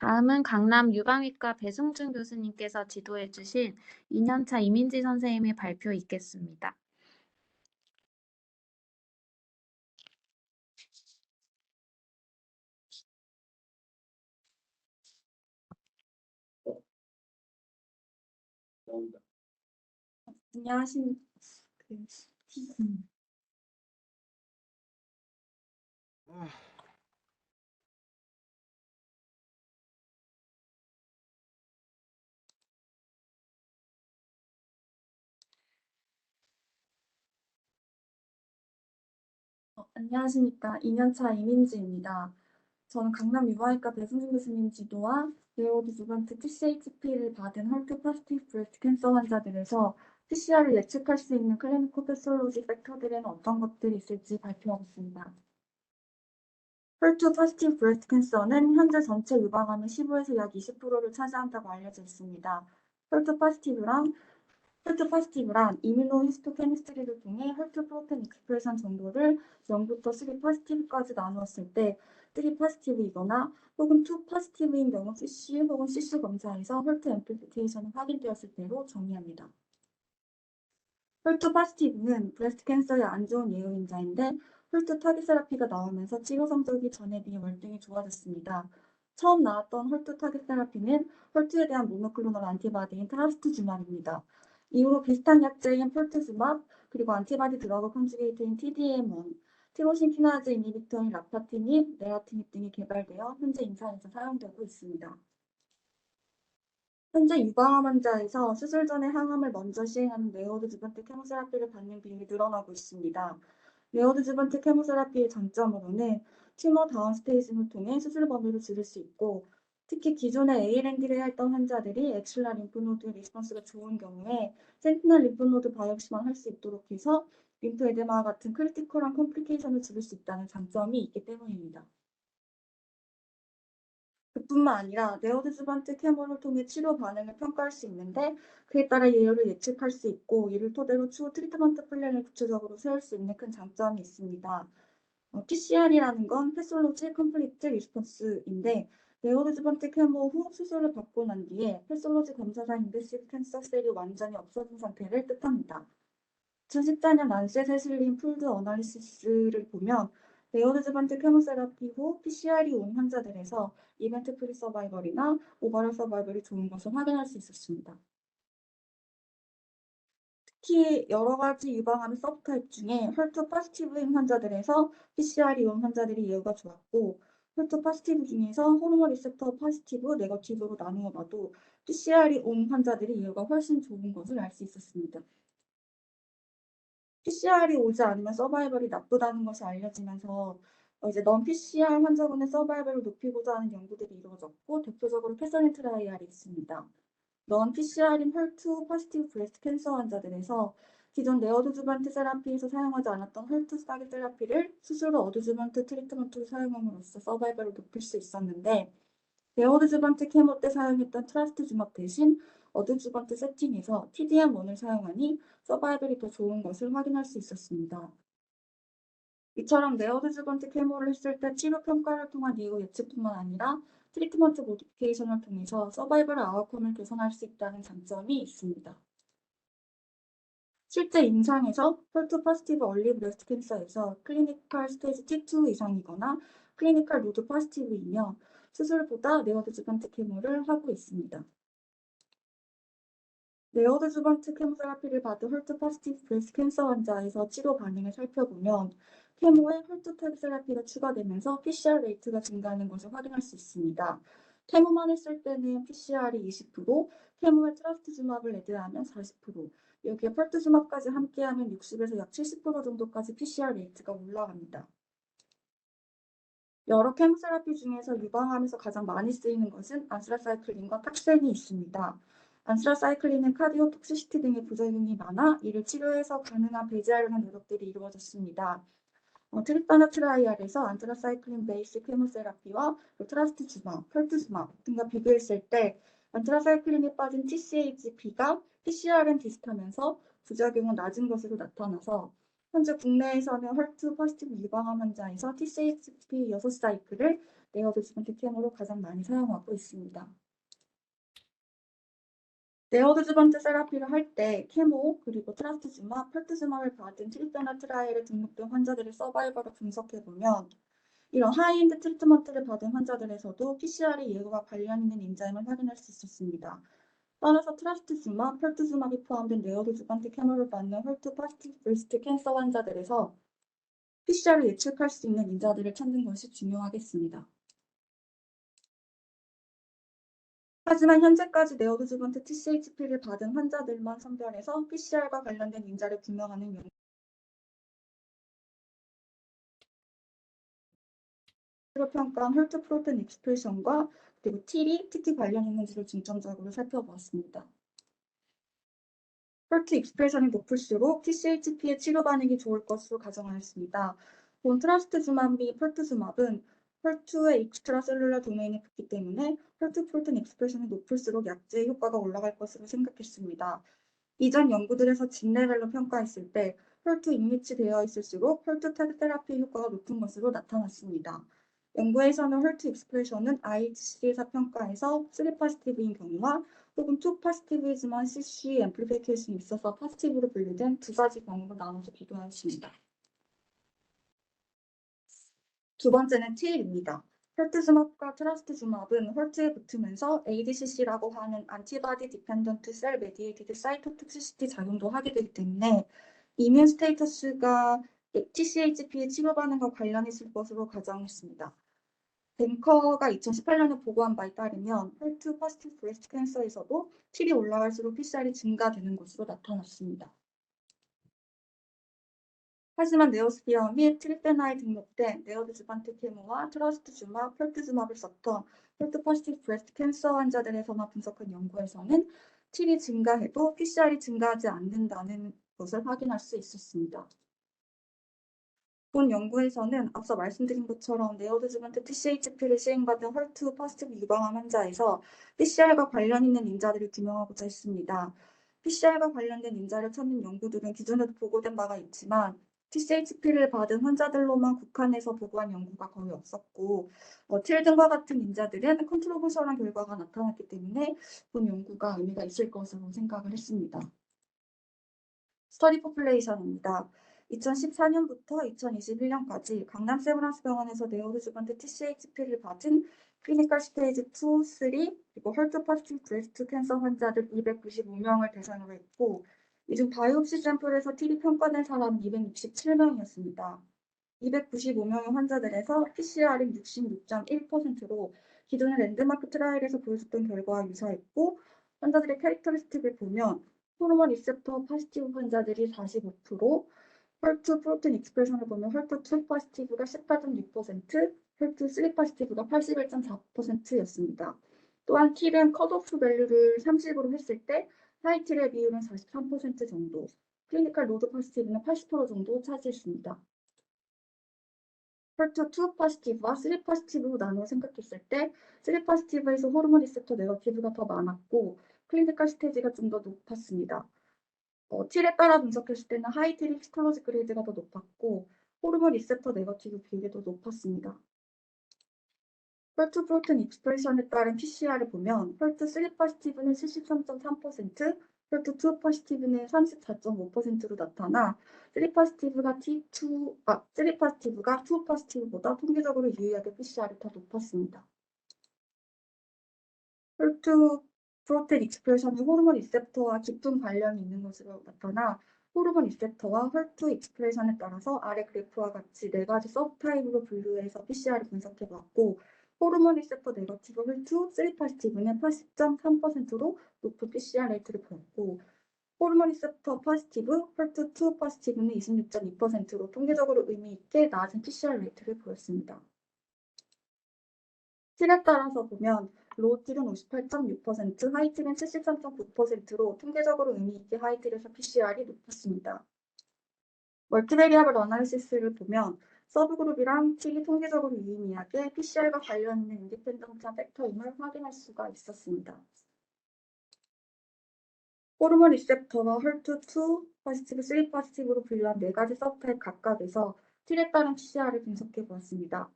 다음은 강남 유방외과 배승준 교수님께서 지도해 주신 2년차 이민지 선생님의 발표 있겠습니다. 안녕하십니까. 안녕하십니까. 2년차 이민지입니다. 저는 강남 유아외과 배승준 교수님 지도와 네오드 주번트 TCHP를 받은 헐트 포지티브 브레스트 캔서 환자들에서 PCR을 예측할 수 있는 클리니컬 패솔로지 팩터들에는 어떤 것들이 있을지 발표하겠습니다. 헐트 포지티브 브레스트 캔서는 현재 전체 유방암의 15에서 약 20%를 차지한다고 알려져 있습니다. 헐트 포지티브란 이뮤노히스토케미스트리를 통해 헐트 프로테인 익스프레션 정도를 0부터 3 포지티브까지 나누었을 때 3 포지티브이거나 혹은 2 포지티브인 경우 CC 혹은 CC 검사에서 헐트 앰플리피케이션이 확인되었을 때로 정의합니다. 헐트 포지티브는 브레스트 캔서의 안 좋은 예후인자인데 헐트 타깃 세라피가 나오면서 치료 성적이 전에 비해 월등히 좋아졌습니다. 처음 나왔던 헐트 타깃 세라피는 헐트에 대한 모노클로널 안티바디인 트라스투즈맙입니다. 이후로 비슷한 약제인 펄트즈맙, 그리고 안티바디 드러그 컨주게이트인 TDM1, 티로신 키나즈 이니비터인 라파티닙, 네라티닙 등이 개발되어 현재 임상에서 사용되고 있습니다. 현재 유방암 환자에서 수술 전에 항암을 먼저 시행하는 네오드주번트 케모세라피를 받는 비율이 늘어나고 있습니다. 네오드주번트 케모세라피의 장점으로는 튜머 다운스테이징을 통해 수술 범위를 줄일 수 있고, 특히 기존의 ALND를 했던 환자들이 엑슐라 림프노드 리스폰스가 좋은 경우에 센티널 림프노드 바이옵시만 할 수 있도록 해서 림프 에데마와 같은 크리티컬한 컴플리케이션을 줄일 수 있다는 장점이 있기 때문입니다. 그뿐만 아니라 네오드주번트 케모를 통해 치료 반응을 평가할 수 있는데, 그에 따라 예후를 예측할 수 있고 이를 토대로 추후 트리트먼트 플랜을 구체적으로 세울 수 있는 큰 장점이 있습니다. PCR이라는 건 패솔로지 컴플리트 리스폰스인데, 네오드주번트 케모 후 수술을 받고 난 뒤에 패솔로지 검사상 인베시브 캔서 셀이 완전히 없어진 상태를 뜻합니다. 2014년 란셋 해슬린 풀드 어널리시스를 보면 네오드주번트 케모세라피 후 PCR이 온 환자들에서 이벤트 프리 서바이벌이나 오버럴 서바이벌이 좋은 것을 확인할 수 있었습니다. 특히 여러 가지 유방암의 서브타입 중에 헐트 포지티브인 환자들에서 PCR이 온 환자들이 예후가 좋았고, 헐트 포지티브 중에서 호르몬 리셉터 포지티브, 네거티브로 나누어 봐도 PCR이 온 환자들이 예후가 훨씬 좋은 것을 알 수 있었습니다. PCR이 오지 않으면 서바이벌이 나쁘다는 것이 알려지면서 이제 넌 PCR 환자군의 서바이벌을 높이고자 하는 연구들이 이루어졌고, 대표적으로 캐서린 트라이알이 있습니다. 넌 PCR인 헐트 포지티브 브레스트 캔서 환자들에서 기존 네오드주번트 세라피에서 사용하지 않았던 헐트 스타기 세라피를 수술 후 어드주번트 트리트먼트로 사용함으로써 서바이벌을 높일 수 있었는데, 네오드주번트 케모 때 사용했던 트라스트주먹 대신 어드주번트 세팅에서 TDM1을 사용하니 서바이벌이 더 좋은 것을 확인할 수 있었습니다. 이처럼 네오드주번트 케모를 했을 때 치료 평가를 통한 예후 예측뿐만 아니라 트리트먼트 모디피케이션을 통해서 서바이벌 아웃컴을 개선할 수 있다는 장점이 있습니다. 실제 임상에서 헐트 포지티브 얼리 브레스트 캔서에서 클리니컬 스테이지 T2 이상이거나 클리니컬 노드 포지티브이며 수술보다 네오드주번트 케모를 하고 있습니다. 네오드주번트 케모세라피를 받은 헐트 포지티브 브레스트 캔서 환자에서 치료 반응을 살펴보면 케모에 헐트 타깃 세라피가 추가되면서 PCR 레이트가 증가하는 것을 확인할 수 있습니다. 케모만 했을 때는 PCR이 20%, 케모에 트라스투즈맙을 애드하면 40%, 여기에 펄투즈맙까지 함께하면 60에서 약 70% 정도까지 PCR 레이트가 올라갑니다. 여러 케모세라피 중에서 유방암에서 가장 많이 쓰이는 것은 안스라사이클린과 탁센이 있습니다. 안스라사이클린은 카디오 톡시시티 등의 부작용이 많아 이를 치료해서 가능한 배제하려는 노력들이 이루어졌습니다. 트리파나 트라이알에서 안트라사이클린 베이스 케모세라피와 트라스투즈맙, 펄투즈맙 등과 비교했을 때 안트라사이클린에 빠진 TCHP가 PCR은 비슷하면서 부작용은 낮은 것으로 나타나서 현재 국내에서는 헐트 포지티브 유방암 환자에서 TCHP 6사이클을 네오드주반트 캠으로 가장 많이 사용하고 있습니다. 네오드주반트 세라피를 할 때 케모, 그리고 트라스투즈마브, 펄투즈마브를 받은 트리트나 트라이얼에 등록된 환자들의 서바이벌을 분석해보면 이런 하이엔드 트리트먼트를 받은 환자들에서도 PCR이 예후와 관련 있는 인자임을 확인할 수 있었습니다. 따라서 트라스투즈마브, 펄투즈마브이 포함된 네오드주반트 케모를 받는 헐투 파스티브 브레스트 캔서 환자들에서 PCR을 예측할 수 있는 인자들을 찾는 것이 중요하겠습니다. 하지만 현재까지 네오드주반트 TCHP를 받은 환자들만 선별해서 PCR과 관련된 인자를 규명하는 연구를 평가한 헐트 프로테인 익스프레션과 그리고 T이 특히 관련 있는지를 중점적으로 살펴보았습니다. 헐트 익스프레션이 높을수록 TCHP의 치료 반응이 좋을 것으로 가정하였습니다. 본 트라스투즈마브이 펄투즈마브는 헐투의 익스트라셀룰러 도메인에 붙기 때문에 헐트 프로테인 익스프레션이 높을수록 약제의 효과가 올라갈 것으로 생각했습니다. 이전 연구들에서 진 레벨로 평가했을 때 헐투 인리치 되어 있을수록 헐투 테라피 효과가 높은 것으로 나타났습니다. 연구에서는 헐투 익스프레션은 IHC에서 평가해서 3 파지티브인 경우와 혹은 2 파지티브이지만 CC 앰플리피케이션이 있어서 파지티브로 분류된 두 가지 경우로 나눠서 비교하였습니다. 두 번째는 T입니다. 헐투즈마브과 트라스투즈마브는 헐투에 붙으면서 ADCC라고 하는 안티바디 디펜던트 셀 메디에이티드 사이토톡시시티 작용도 하게 되기 때문에 이뮨 스테이터스가 TCHP의 치료 반응과 관련이 있을 것으로 가정했습니다. 뱅커가 2018년에 보고한 바에 따르면 헐투 파스티브 브레스트 캔서에서도 T이 올라갈수록 PCR이 증가되는 것으로 나타났습니다. 하지만 네오스피어 및 트리페나에 등록된 네오드주반트 케모와 트러스투즈마브, 펄투즈마브를 썼던 헐투 파스티브 브레스트 캔서 환자들에서만 분석한 연구에서는 T이 증가해도 PCR이 증가하지 않는다는 것을 확인할 수 있었습니다. 본 연구에서는 앞서 말씀드린 것처럼 네오드주반트 TCHP를 시행받은 헐투 파스티브 유방암 환자에서 PCR과 관련 있는 인자들을 규명하고자 했습니다. PCR과 관련된 인자를 찾는 연구들은 기존에도 보고된 바가 있지만 TCHP를 받은 환자들로만 국한해서 보고한 연구가 거의 없었고 틸 등과 같은 인자들은 컨트로버셜한 결과가 나타났기 때문에 본 연구가 의미가 있을 것으로 생각을 했습니다. 스터디 포플레이션입니다. 2014년부터 2021년까지 강남 세브란스 병원에서 네오드주반트 TCHP를 받은 클리니컬 스테이지 2, 3, 그리고 헐투 파스티브 브레스트 캔서 환자들 295명을 대상으로 했고 이 중 바이옵시 샘플에서 T이 평가된 사람은 267명이었습니다. 295명의 환자들에서 PCR은 66.1%로 기존의 랜드마크 트라이얼에서 보여줬던 결과와 유사했고 환자들의 캐릭터리스틱을 보면 호르몬 리셉터 파지티브 환자들이 45%, 헐투 프로테인 익스프레션을 보면 헐투 2 파지티브가 18.6%, 헐투 3 파지티브가 81.4%였습니다. 또한 T는 컷오프 밸류를 30으로 했을 때 하이 T의 비율은 43% 정도, 클리니컬 로드 파지티브는 80% 정도 차지했습니다. 헐투 2 파지티브와 3 파지티브로 나누어 생각했을 때 3 파지티브에서 호르몬 리셉터 네거티브가 더 많았고 클리니컬 스테이지가 좀 더 높았습니다. T에 따라 분석했을 때는 하이 T 히스톨로지 그레이드가 더 높았고 호르몬 리셉터 네거티브 비율이 더 높았습니다. 헐투 프로테인 익스프레션에 따른 PCR을 보면 헐투 3 파지티브는 73.3%, 헐투 2 파지티브는 34.5%로 나타나 3 파지티브가 2 파지티브보다 통계적으로 유의하게 PCR이 더 높았습니다. 헐투 프로테인 익스프레션이 호르몬 리셉터와 깊은 관련이 있는 것으로 나타나 호르몬 리셉터와 헐투 익스프레션에 따라서 아래 그래프와 같이 네 가지 서브타입으로 분류해서 PCR을 분석해봤고 호르몬 리셉터 네거티브 헐투 3 파지티브는 80.3%로 높은 PCR 레이트를 보였고 호르몬 리셉터 파지티브 헐투 2 파지티브는 26.2%로 통계적으로 의미 있게 낮은 PCR 레이트를 보였습니다. T에 따라서 보면 로우 T는 58.6%, 하이 T는 73.9%로 통계적으로 의미 있게 하이 T에서 PCR이 높았습니다. 멀티베리어블 어나리시스를 보면 서브그룹이랑 T이 통계적으로 유의미하게 PCR과 관련 있는 인디펜던트한 팩터임을 확인할 수가 있었습니다. 호르몬 리셉터와 헐투 2 파지티브, 3 파지티브로 분류한 네 가지 서브타입 각각에서 T에 따른 PCR을 분석해 보았습니다.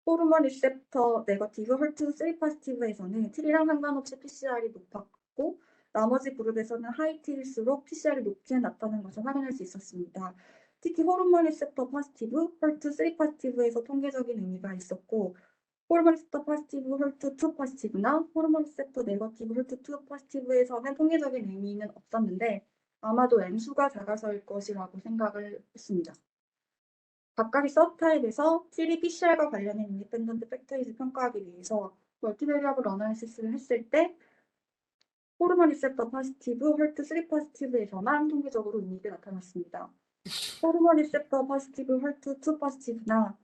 호르몬 리셉터 네거티브 헐트3 포지티브에서는 T랑 상관없이 PCR이 높았고 나머지 그룹에서는 하이 T일수록 PCR이 높게 나타나는 것을 확인할 수 있었습니다. 특히 호르몬 리셉터 포지티브 헐트3 포지티브에서 통계적인 의미가 있었고 호르몬 리셉터 포지티브 헐트2 포지티브나 호르몬 리셉터 네거티브 헐트2 포지티브에서는 통계적인 의미는 없었는데 아마도 N수가 작아서일 것이라고 생각을 했습니다. 각각의 서브타입에서 T리 PCR과 관련된 인디펜던트 팩터리즈 평가하기 위해서 멀티베리어블 어나리시스를 했을 때 호르몬 리셉터 포지티브, 헐트3 포지티브에서만 통계적으로 의미가 나타났습니다. 호르몬 리셉터 포지티브, 헐트2 포지티브나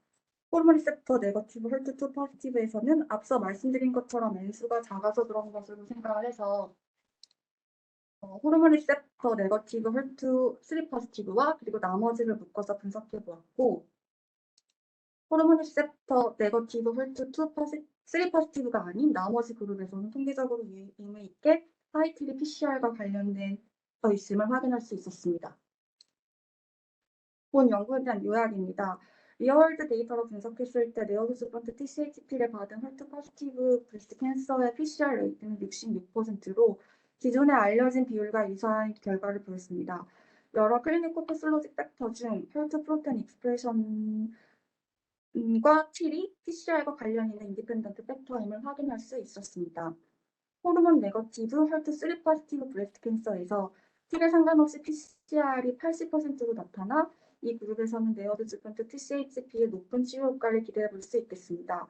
호르몬 리셉터 네거티브, 헐트2 포지티브에서는 앞서 말씀드린 것처럼 N수가 작아서 그런 것으로 생각을 해서 호르몬 리셉터 네거티브, 헐트3 포지티브와 그리고 나머지를 묶어서 분석해 보았고 호르몬 리셉터 네거티브 헐트2 3 포지티브가 아닌 나머지 그룹에서는 통계적으로 의미 있게 하이트리 PCR과 관련된 있음을 확인할 수 있었습니다. 본 연구에 대한 요약입니다. 리얼월드 데이터로 분석했을 때 네오비스번트 TCHP를 받은 헐트 포지티브 브레스트 캔서의 PCR 레이트는 66%로 기존에 알려진 비율과 유사한 결과를 보였습니다. 여러 클리니컬 패솔로직 팩터 중 헐트 프로테인 익스프레션 과 T이 PCR과 관련 있는 인디펜던트 팩터임을 확인할 수 있었습니다. 호르몬 네거티브, 헐트3 포지티브 브레스트 캔서에서 T에 상관없이 PCR이 80%로 나타나 이 그룹에서는 네어드즈번트 TCHP의 높은 치료 효과를 기대해 볼 수 있겠습니다.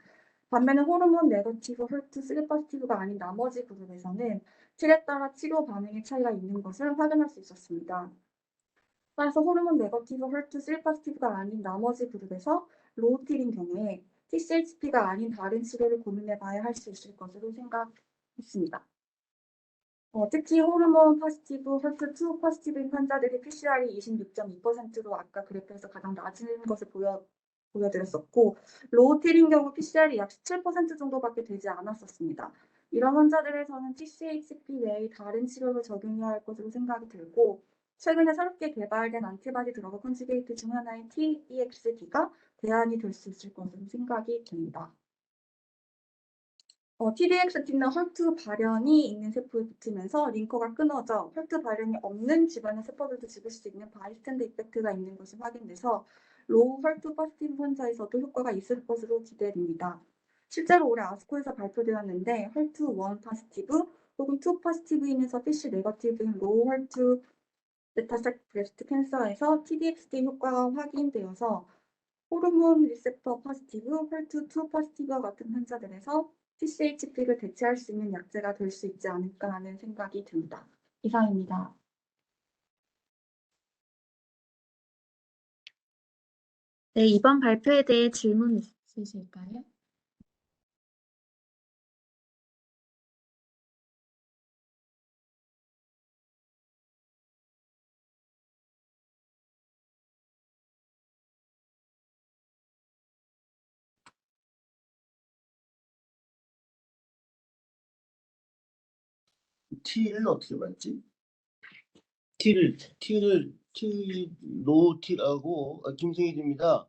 반면에 호르몬 네거티브, 헐트3 포지티브가 아닌 나머지 그룹에서는 T에 따라 치료 반응의 차이가 있는 것을 확인할 수 있었습니다. 따라서 호르몬 네거티브, 헐트3 포지티브가 아닌 나머지 그룹에서 로우 T인 경우에 TCHP가 아닌 다른 치료를 고민해 봐야 할 수 있을 것으로 생각했습니다. 특히 호르몬 포지티브, 헐트2 포지티브인 환자들의 PCR이 26.2%로 아까 그래프에서 가장 낮은 것을 보여드렸었고 로우 T인 경우 PCR이 약 17% 정도밖에 되지 않았었습니다. 이런 환자들에서는 TCHP 외의 다른 치료를 적용해야 할 것으로 생각이 들고 최근에 새롭게 개발된 안티바디 드러그 컨주게이트 중 하나인 TEXD가 대안이 될 수 있을 것으로 생각이 됩니다. TDXT는 헐트 발현이 있는 세포에 붙으면서 링커가 끊어져 헐트 발현이 없는 집안의 세포들도 죽일 수 있는 바이스탠드 이펙트가 있는 것이 확인돼서 로우 헐트 포지티브 환자에서도 효과가 있을 것으로 기대됩니다. 실제로 올해 아스코에서 발표되었는데 헐트 1 포지티브 혹은 2 포지티브이면서 PC 네거티브인 로우 헐트 메타스타틱 브레스트 캔서에서 TDXT 효과가 확인되어서 호르몬 리셉터 포지티브, 헐트2 포지티브와 같은 환자들에서 TCHP를 대체할 수 있는 약제가 될 수 있지 않을까 하는 생각이 듭니다. 이상입니다. 네, 이번 발표에 대해 질문 있으실까요? T를 어떻게 봤지? 로우 T라고 김승희입니다.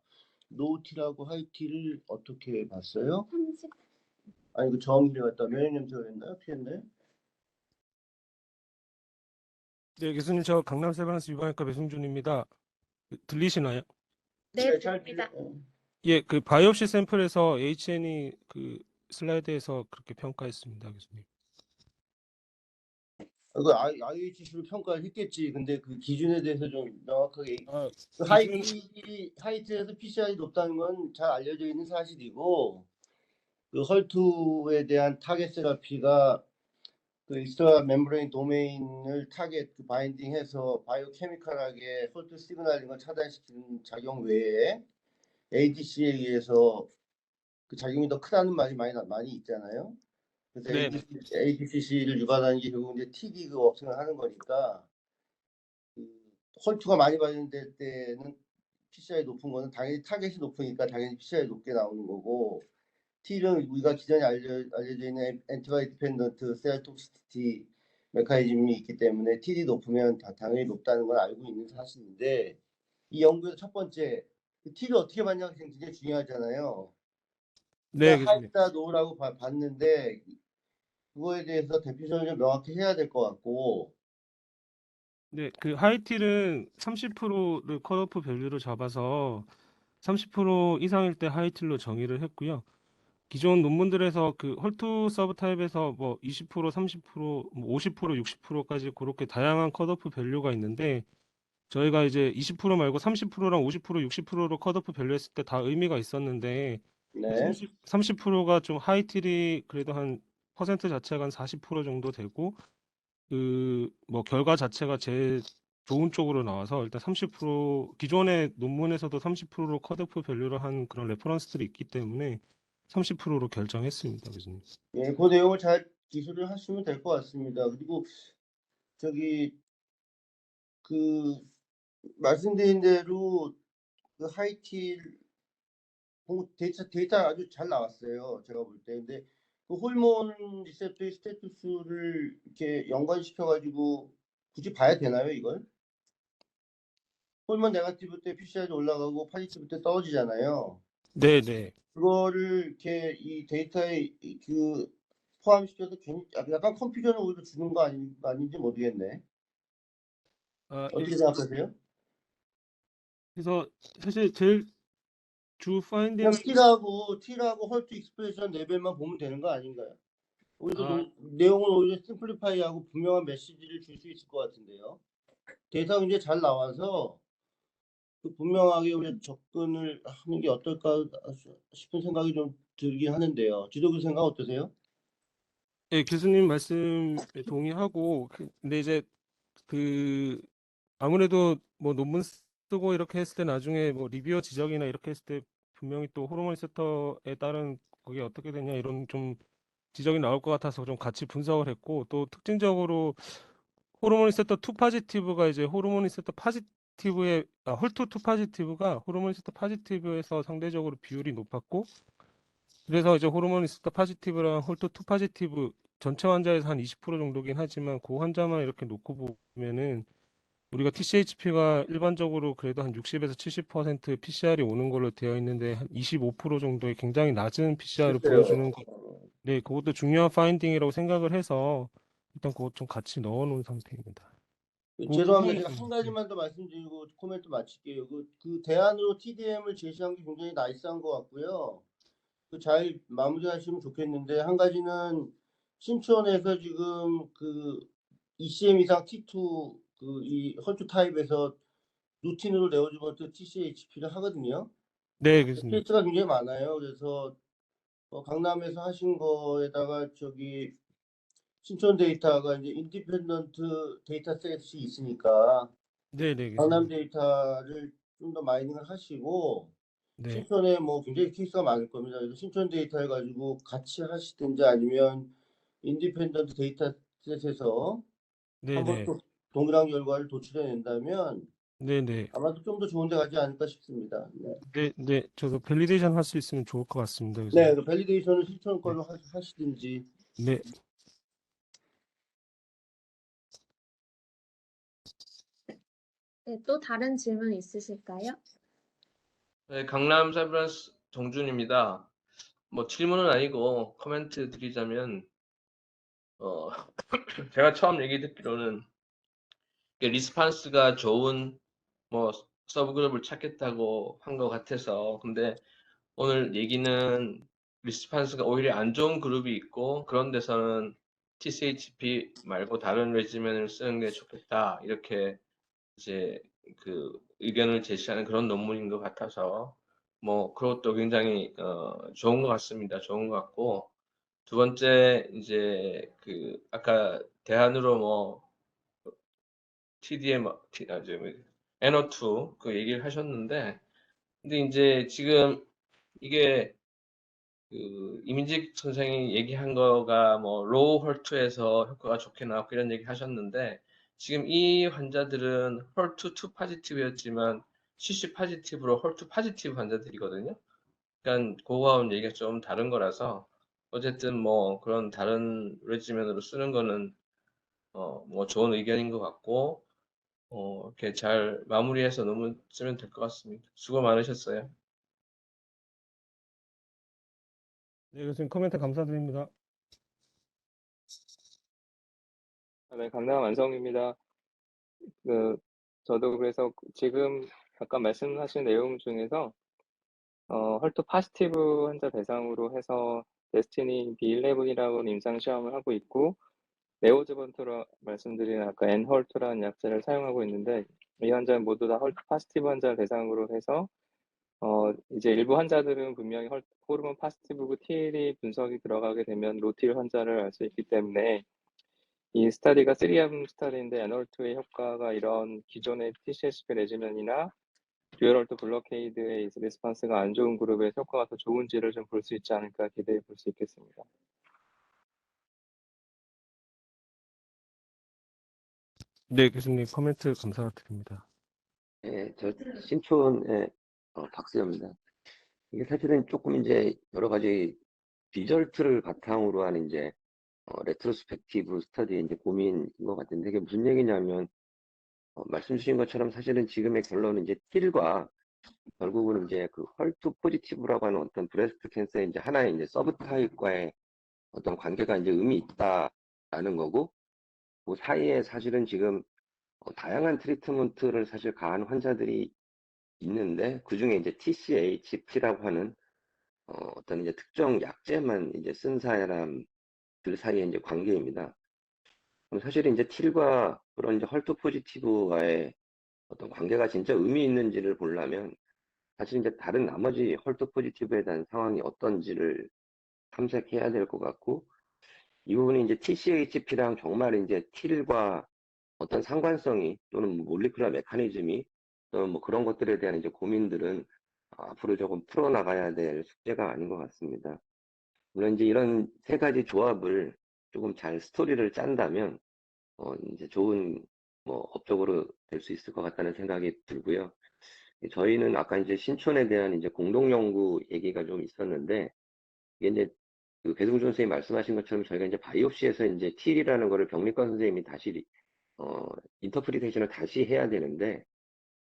로우 T라고 하이 T를 어떻게 봤어요? 30. 아니 그 정의를 갖다 면역 냄새가 했나요? 어떻게 했나요? 네, 교수님, 저 강남 세브란스 유방외과 배승준입니다. 들리시나요? 네, 잘 들립니다. 들려. 예, 그 바이옵시 샘플에서 HN이 그 슬라이드에서 그렇게 평가했습니다, 교수님. 그 IHC로 평가를 했겠지. 근데 그 기준에 대해서 좀 명확하게 아, 그 기준 하이트에서 PCR이 높다는 건 잘 알려져 있는 사실이고 그 헐투에 대한 타겟 세라피가 그 익스트라 멤브레인 도메인을 타겟 그 바인딩해서 바이오케미컬하게 헐트 시그널링을 차단시키는 작용 외에 ADC에 의해서 그 작용이 더 크다는 말이 많이 있잖아요. 그래서 네, ADCC를 유발하는 게 결국 이제 TD 그 업승을 하는 거니까 그 헐투가 많이 발현될 때는 PCI 높은 거는 당연히 타겟이 높으니까 당연히 PCI 높게 나오는 거고 T는 우리가 기존에 알려져 있는 엔티바이 디펜던트 셀 톡시티 메커니즘이 있기 때문에 TD 높으면 당연히 높다는 걸 알고 있는 사실인데 이 연구에서 첫 번째 T를 어떻게 봤냐가 굉장히 중요하잖아요. 네, 교수님. 하이다 노라고 봤는데 그거에 대해서 대표적으로 좀 명확히 해야 될 것 같고. 네, 그 하이틸은 30%를 컷오프 밸류로 잡아서 30% 이상일 때 하이틸로 정의를 했고요. 기존 논문들에서 그 헐투 서브 타입에서 뭐 20%, 30%, 뭐 50%, 60%까지 그렇게 다양한 컷오프 밸류가 있는데 저희가 이제 20% 말고 30%랑 50%, 60%로 컷오프 밸류 했을 때 다 의미가 있었는데 네. 30%가 좀 하이틸이 그래도 한 퍼센트 자체가 한 40% 정도 되고 그 뭐 결과 자체가 제일 좋은 쪽으로 나와서 일단 30% 기존의 논문에서도 30%로 컷오프 밸류를 한 그런 레퍼런스들이 있기 때문에 30%로 결정했습니다, 교수님. 예, 그 내용을 잘 기술을 하시면 될 것 같습니다. 그리고 저기 그 말씀드린 대로 그 하이틸 데이터 아주 잘 나왔어요. 제가 볼 때. 근데 그 호르몬 리셉터의 스테투스를 이렇게 연관시켜 가지고 굳이 봐야 되나요, 이걸? 호르몬 네거티브 때 PCR이 올라가고 파지티브 때 떨어지잖아요. 네, 네. 그거를 이렇게 이 데이터에 그 포함시켜서 괜히 약간 컨퓨전을 오히려 주는 거 아닌지 모르겠네. 아, 예. 어떻게 생각하세요? 그래서 사실 제일 주 그냥 파인딩은 T라고 헐트 익스프레션 레벨만 보면 되는 거 아닌가요? 오히려 아, 내용을 오히려 심플리파이하고 분명한 메시지를 줄 수 있을 것 같은데요. 대사가 굉장히 잘 나와서 그 분명하게 우리 접근을 하는 게 어떨까 싶은 생각이 좀 들긴 하는데요. 지도교 생각 어떠세요? 예, 교수님 말씀에 동의하고 근데 이제 그 아무래도 뭐 논문 쓰고 이렇게 했을 때 나중에 뭐 리뷰어 지적이나 이렇게 했을 때 분명히 또 호르몬 리셉터에 따른 그게 어떻게 되냐 이런 좀 지적이 나올 것 같아서 좀 같이 분석을 했고 또 특징적으로 호르몬 리셉터 2 파지티브가 이제 호르몬 리셉터 파지티브의 헐투 2 파지티브가 호르몬 리셉터 파지티브에서 상대적으로 비율이 높았고 그래서 이제 호르몬 리셉터 파지티브랑 헐투 2 파지티브 전체 환자에서 한 20% 정도긴 하지만 그 환자만 이렇게 놓고 보면은 우리가 TCHP가 일반적으로 그래도 한 60에서 70% PCR이 오는 걸로 되어 있는데 한 25% 정도의 굉장히 낮은 PCR을 글쎄요. 보여주는 거. 네, 그것도 중요한 파인딩이라고 생각을 해서 일단 그것 좀 같이 넣어 놓은 상태입니다. 그 죄송합니다. 부분은 제가 한 가지만 더 말씀드리고 코멘트 마칠게요. 그 대안으로 TDM을 제시한 게 굉장히 나이스한 것 같고요. 그 잘 마무리하시면 좋겠는데 한 가지는 신촌에서 지금 그 ECM 이상 T2 그 이 헐투 타입에서 루틴으로 내어주고 또 TCHP를 하거든요. 네, 교수님. 케이스가 굉장히 많아요. 그래서 강남에서 하신 거에다가 저기 신촌 데이터가 이제 인디펜던트 데이터셋이 있으니까 네, 네, 강남 교수님. 데이터를 좀 더 마이닝을 하시고 네, 신촌에 뭐 굉장히 케이스가 많을 겁니다. 그래서 신촌 데이터 해가지고 같이 하시든지 아니면 인디펜던트 데이터셋에서 네, 한번 네, 또 동일한 결과를 도출해낸다면 네, 네, 아마도 좀 더 좋은 데 가지 않을까 싶습니다. 네. 네, 네. 저도 밸리데이션 할 수 있으면 좋을 것 같습니다, 네, 교수님. 그 밸리데이션을 신촌 네, 걸로 하시든지. 네. 네, 또 다른 질문 있으실까요? 네, 강남 사이버런스 정준입니다. 뭐 질문은 아니고 코멘트 드리자면 어, 제가 처음 얘기 듣기로는 이게 리스판스가 좋은 뭐 서브그룹을 찾겠다고 한 것 같아서 근데 오늘 얘기는 리스판스가 오히려 안 좋은 그룹이 있고 그런 데서는 TCHP 말고 다른 레지멘을 쓰는 게 좋겠다 이렇게 이제 그 의견을 제시하는 그런 논문인 것 같아서 뭐 그것도 굉장히 좋은 것 같습니다. 좋은 것 같고 두 번째 이제 그 아까 대안으로 뭐 TDM NO2 그 얘기를 하셨는데 근데 이제 지금 이게 그 이민직 선생이 얘기한 거가 뭐 로우 헐트에서 효과가 좋게 나왔고 이런 얘기 하셨는데 지금 이 환자들은 헐트 2 파지티브였지만 CC 파지티브로 헐트 파지티브 환자들이거든요. 그러니까 그거하고는 얘기가 좀 다른 거라서 어쨌든 뭐 그런 다른 레지멘으로 쓰는 거는 뭐 좋은 의견인 것 같고 이렇게 잘 마무리해서 논문 쓰면 될 것 같습니다. 수고 많으셨어요. 네, 교수님 코멘트 감사드립니다. 네, 강남 완성입니다. 저도 그래서 지금 아까 말씀하신 내용 중에서 헐투 파지티브 환자 대상으로 해서 데스티니 B11이라고 임상 시험을 하고 있고 네오즈번트로 말씀드린 아까 엔헐투라는 약제를 사용하고 있는데 이 환자는 모두 다 헐투 파지티브 환자를 대상으로 해서 이제 일부 환자들은 분명히 호르몬 파지티브고 TL이 분석이 들어가게 되면 로틸 환자를 알 수 있기 때문에 이 스터디가 3암 스터디인데 엔헐투의 효과가 이런 기존의 TCSP 레지면이나 듀얼 헐투 블로케이드의 리스폰스가 안 좋은 그룹의 효과가 더 좋은지를 좀 볼 수 있지 않을까 기대해 볼 수 있겠습니다. 네, 교수님 코멘트 감사드립니다. 예, 저 신촌의 박수엽니다. 이게 사실은 조금 이제 여러 가지 리절트를 바탕으로 하는 이제 레트로스펙티브 스터디의 이제 고민인 것 같은데 이게 무슨 얘기냐면 말씀 주신 것처럼 사실은 지금의 결론은 이제 틸과 결국은 이제 그 헐투 포지티브라고 하는 어떤 브레스트 캔서의 이제 하나의 이제 서브타입과의 어떤 관계가 이제 의미 있다라는 거고 그 사이에 사실은 지금 다양한 트리트먼트를 사실 가한 환자들이 있는데 그 중에 이제 TCHP라고 하는 어떤 이제 특정 약제만 이제 쓴 사람들 사이의 이제 관계입니다. 그럼 사실 이제 틸과 그런 이제 헐투 포지티브와의 어떤 관계가 진짜 의미 있는지를 보려면 사실 이제 다른 나머지 헐투 포지티브에 대한 상황이 어떤지를 탐색해야 될 것 같고 이 부분이 이제 TCHP랑 정말 이제 틸과 어떤 상관성이 또는 몰리큘러 메커니즘이 또는 뭐 그런 것들에 대한 이제 고민들은 앞으로 조금 풀어나가야 될 숙제가 아닌 것 같습니다. 물론 이제 이런 세 가지 조합을 조금 잘 스토리를 짠다면 이제 좋은 뭐 업적으로 될 수 있을 것 같다는 생각이 들고요. 저희는 아까 이제 신촌에 대한 이제 공동 연구 얘기가 좀 있었는데 이게 이제 그 배승준 선생님 말씀하신 것처럼 저희가 이제 바이옵시에서 이제 TL이라는 거를 병리과 선생님이 다시 인터프리테이션을 다시 해야 되는데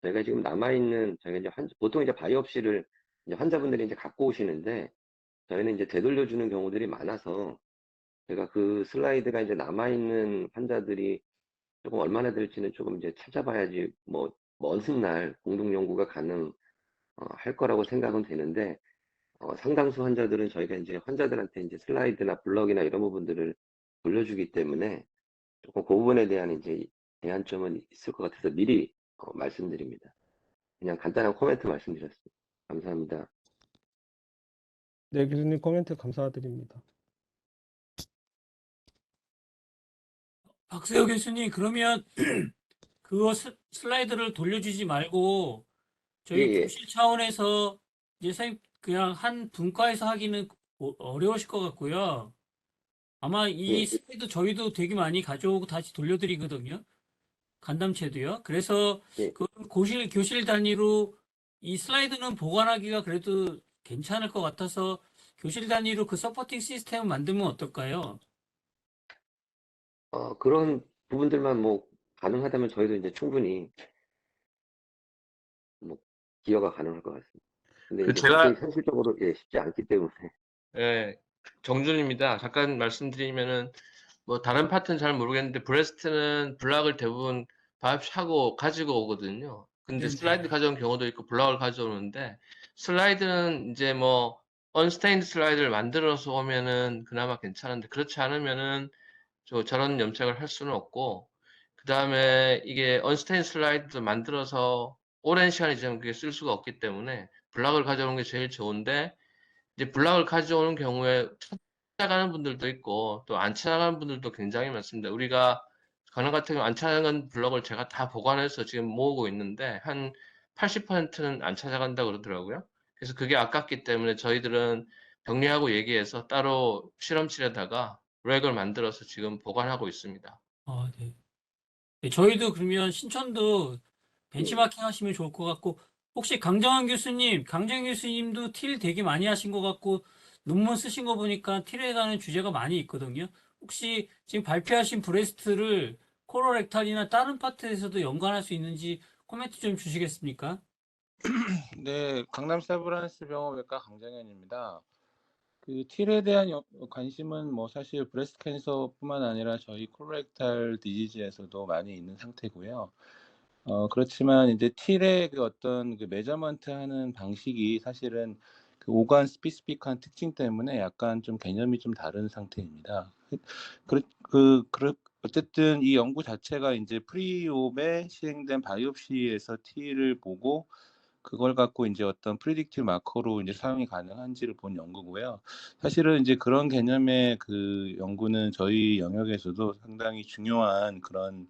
저희가 지금 남아있는 저희가 이제 보통 이제 바이옵시를 이제 환자분들이 이제 갖고 오시는데 저희는 이제 되돌려주는 경우들이 많아서 제가 그 슬라이드가 이제 남아있는 환자들이 조금 얼마나 될지는 조금 이제 찾아봐야지 뭐 먼 훗날 공동 연구가 할 거라고 생각은 되는데 상당수 환자들은 저희가 이제 환자들한테 이제 슬라이드나 블럭이나 이런 부분들을 돌려주기 때문에 조금 그 부분에 대한 이제 대안점은 있을 것 같아서 미리 말씀드립니다. 그냥 간단한 코멘트 말씀드렸습니다. 감사합니다. 네, 교수님 코멘트 감사드립니다. 박세호 교수님, 그러면 그거 슬라이드를 돌려주지 말고 저희 예, 예. 교실 차원에서 이제 선생님 그냥 한 분과에서 하기는 어려우실 것 같고요. 아마 이 예. 슬라이드 저희도 되게 많이 가져오고 다시 돌려드리거든요. 간담체도요. 그래서 예. 그 교실 단위로 이 슬라이드는 보관하기가 그래도 괜찮을 것 같아서 교실 단위로 그 서포팅 시스템을 만들면 어떨까요? 그런 부분들만 뭐 가능하다면 저희도 이제 충분히 뭐 기여가 가능할 것 같습니다. 근데 이제 그게 제가 현실적으로 쉽지 않기 때문에 예, 정준입니다. 잠깐 말씀드리면은 뭐 다른 파트는 잘 모르겠는데 브레스트는 블락을 대부분 바이옵시하고 가지고 오거든요. 근데 네네. 슬라이드 가져온 경우도 있고 블락을 가져오는데 슬라이드는 이제 뭐 언스테인드 슬라이드를 만들어서 오면은 그나마 괜찮은데 그렇지 않으면은 저런 염색을 할 수는 없고 그 다음에 이게 언스테인드 슬라이드도 만들어서 오랜 시간이 지나면 그게 쓸 수가 없기 때문에 블락을 가져오는 게 제일 좋은데 이제 블락을 가져오는 경우에 찾아가는 분들도 있고 또 안 찾아가는 분들도 굉장히 많습니다. 우리가 가능 같은 경우 안 찾아간 블럭을 제가 다 보관해서 지금 모으고 있는데 한 80%는 안 찾아간다고 그러더라고요. 그래서 그게 아깝기 때문에 저희들은 병리하고 얘기해서 따로 실험실에다가 렉을 만들어서 지금 보관하고 있습니다. 네. 네, 저희도 그러면 신촌도 예. 벤치마킹 하시면 좋을 것 같고, 혹시 강정환 교수님도 틸 되게 많이 하신 것 같고, 논문 쓰신 거 보니까 틸에 관한 주제가 많이 있거든요. 혹시 지금 발표하신 브레스트를 코로렉탈이나 다른 파트에서도 연관할 수 있는지 코멘트 좀 주시겠습니까? 네, 강남 세브란스 병원외과 강정현입니다. 그 틸에 대한 관심은 뭐 사실 브레스트 캔서뿐만 아니라 저희 콜레렉탈 디지즈에서도 많이 있는 상태고요. 그렇지만 이제 틸의 그 어떤 그 메저먼트 하는 방식이 사실은 그 오간 스피시픽한 특징 때문에 약간 좀 개념이 좀 다른 상태입니다. 어쨌든 이 연구 자체가 이제 프리옵에 시행된 바이옵시에서 틸을 보고 그걸 갖고 이제 어떤 프리딕티브 마커로 이제 사용이 가능한지를 본 연구고요. 사실은 이제 그런 개념의 그 연구는 저희 영역에서도 상당히 중요한 그런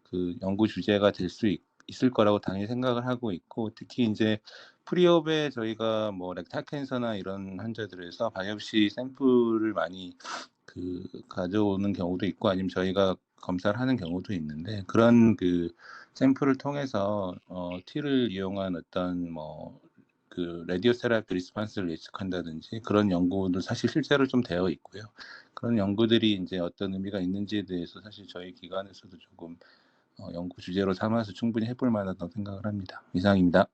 그 연구 주제가 될 수 있을 거라고 당연히 생각을 하고 있고, 특히 이제 프리옵에 저희가 뭐 렉탈 캔서나 이런 환자들에서 바이옵시 샘플을 많이 그 가져오는 경우도 있고, 아니면 저희가 검사를 하는 경우도 있는데, 그런 그 샘플을 통해서 T를 이용한 어떤 뭐 그 라디오 세라피 리스판스를 예측한다든지 그런 연구도 사실 실제로 좀 되어 있고요. 그런 연구들이 이제 어떤 의미가 있는지에 대해서 사실 저희 기관에서도 조금 연구 주제로 삼아서 충분히 해볼 만하다고 생각을 합니다. 이상입니다.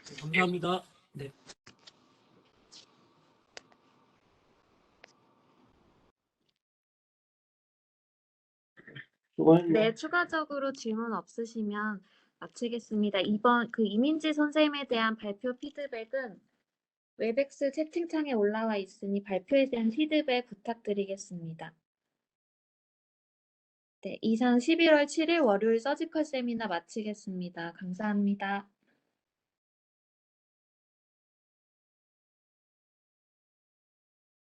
네, 감사합니다. 네. 네, 추가적으로 질문 없으시면 마치겠습니다. 이번 그 이민지 선생님에 대한 발표 피드백은 웹엑스 채팅창에 올라와 있으니 발표에 대한 피드백 부탁드리겠습니다. 네, 이상 11월 7일 월요일 서지컬 세미나 마치겠습니다. 감사합니다.